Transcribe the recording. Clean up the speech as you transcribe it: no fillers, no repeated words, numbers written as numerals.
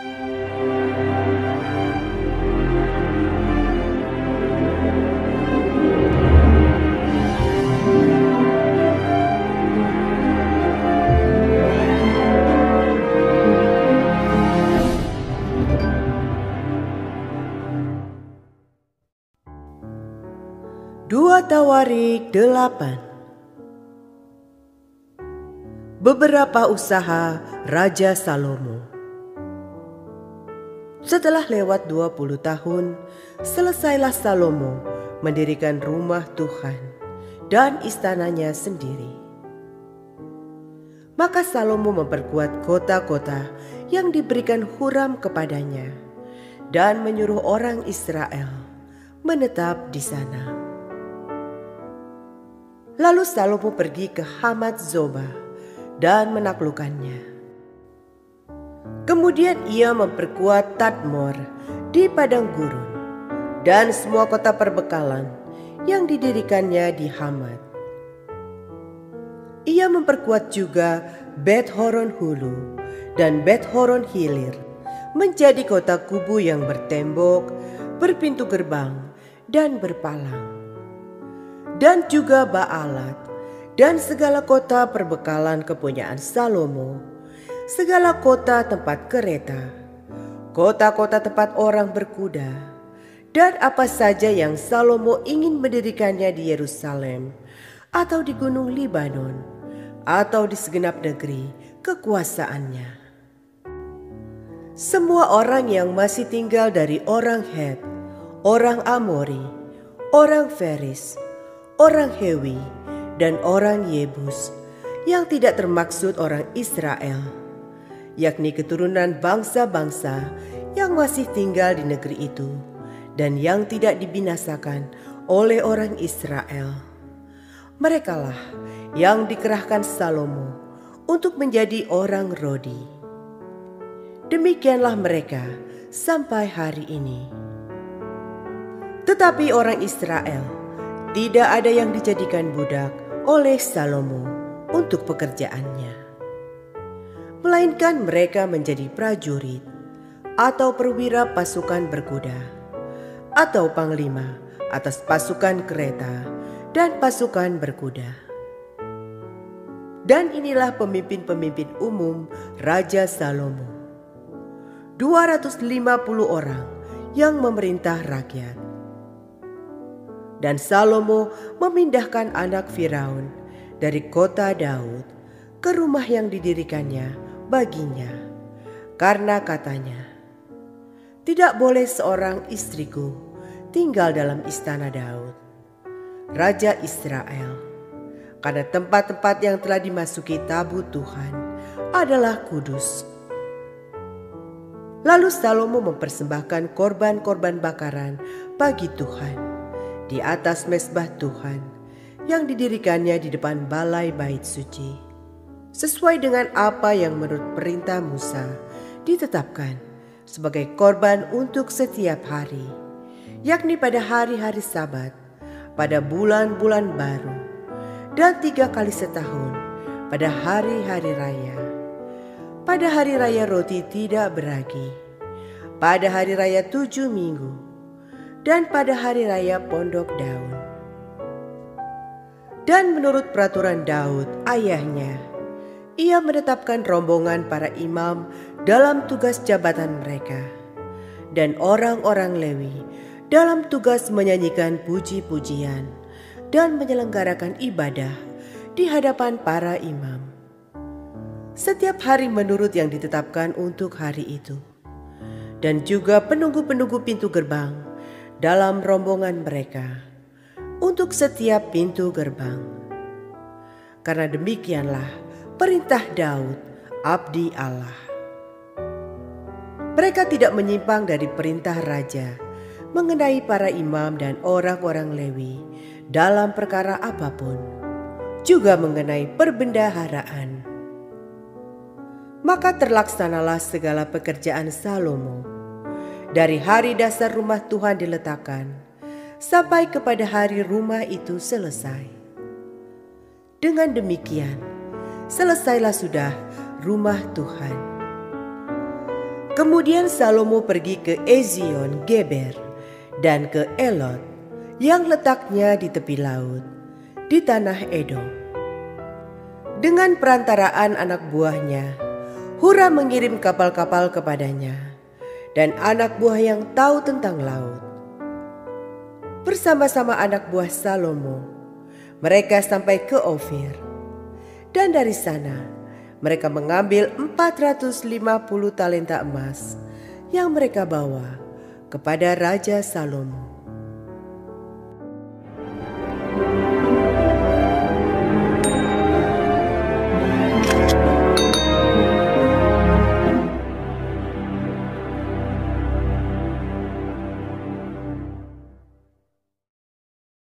2 Tawarik 8. Beberapa usaha Raja Salomo. Setelah lewat 20 tahun, selesailah Salomo mendirikan rumah Tuhan dan istananya sendiri. Maka Salomo memperkuat kota-kota yang diberikan Huram kepadanya dan menyuruh orang Israel menetap di sana. Lalu Salomo pergi ke Hamat Zoba dan menaklukkannya. Kemudian ia memperkuat Tadmor di padang gurun dan semua kota perbekalan yang didirikannya di Hamat. Ia memperkuat juga Bet Horon Hulu dan Bet Horon Hilir menjadi kota kubu yang bertembok, berpintu gerbang, dan berpalang. Dan juga Baalat dan segala kota perbekalan kepunyaan Salomo, segala kota tempat kereta, kota-kota tempat orang berkuda, dan apa saja yang Salomo ingin mendirikannya di Yerusalem atau di Gunung Libanon atau di segenap negeri kekuasaannya. Semua orang yang masih tinggal dari orang Het, orang Amori, orang Feris, orang Hewi, dan orang Yebus yang tidak termaksud orang Israel, yakni keturunan bangsa-bangsa yang masih tinggal di negeri itu dan yang tidak dibinasakan oleh orang Israel. Merekalah yang dikerahkan Salomo untuk menjadi orang Rodi. Demikianlah mereka sampai hari ini. Tetapi orang Israel tidak ada yang dijadikan budak oleh Salomo untuk pekerjaannya, melainkan mereka menjadi prajurit atau perwira pasukan berkuda atau panglima atas pasukan kereta dan pasukan berkuda. Dan inilah pemimpin-pemimpin umum Raja Salomo, 250 orang yang memerintah rakyat. Dan Salomo memindahkan anak Firaun dari kota Daud ke rumah yang didirikannya baginya, karena katanya, "Tidak boleh seorang istriku tinggal dalam istana Daud, Raja Israel, karena tempat-tempat yang telah dimasuki tabut Tuhan adalah kudus." Lalu Salomo mempersembahkan korban-korban bakaran bagi Tuhan di atas mezbah Tuhan yang didirikannya di depan balai bait suci, sesuai dengan apa yang menurut perintah Musa ditetapkan sebagai korban untuk setiap hari, yakni pada hari-hari Sabat, pada bulan-bulan baru, dan 3 kali setahun pada hari-hari raya, pada hari raya roti tidak beragi, pada hari raya 7 minggu, dan pada hari raya Pondok Daun. Dan menurut peraturan Daud ayahnya, ia menetapkan rombongan para imam dalam tugas jabatan mereka, dan orang-orang Lewi dalam tugas menyanyikan puji-pujian dan menyelenggarakan ibadah di hadapan para imam, setiap hari menurut yang ditetapkan untuk hari itu. Dan juga penunggu-penunggu pintu gerbang dalam rombongan mereka untuk setiap pintu gerbang. Karena demikianlah perintah Daud, abdi Allah. Mereka tidak menyimpang dari perintah raja mengenai para imam dan orang-orang Lewi dalam perkara apapun, juga mengenai perbendaharaan. Maka terlaksanalah segala pekerjaan Salomo dari hari dasar rumah Tuhan diletakkan sampai kepada hari rumah itu selesai. Dengan demikian, selesailah sudah rumah Tuhan. Kemudian Salomo pergi ke Ezion Geber dan ke Elot yang letaknya di tepi laut, di tanah Edom. Dengan perantaraan anak buahnya, Huram mengirim kapal-kapal kepadanya dan anak buah yang tahu tentang laut. Bersama-sama anak buah Salomo, mereka sampai ke Ofir. Dan dari sana, mereka mengambil 450 talenta emas yang mereka bawa kepada Raja Salomo.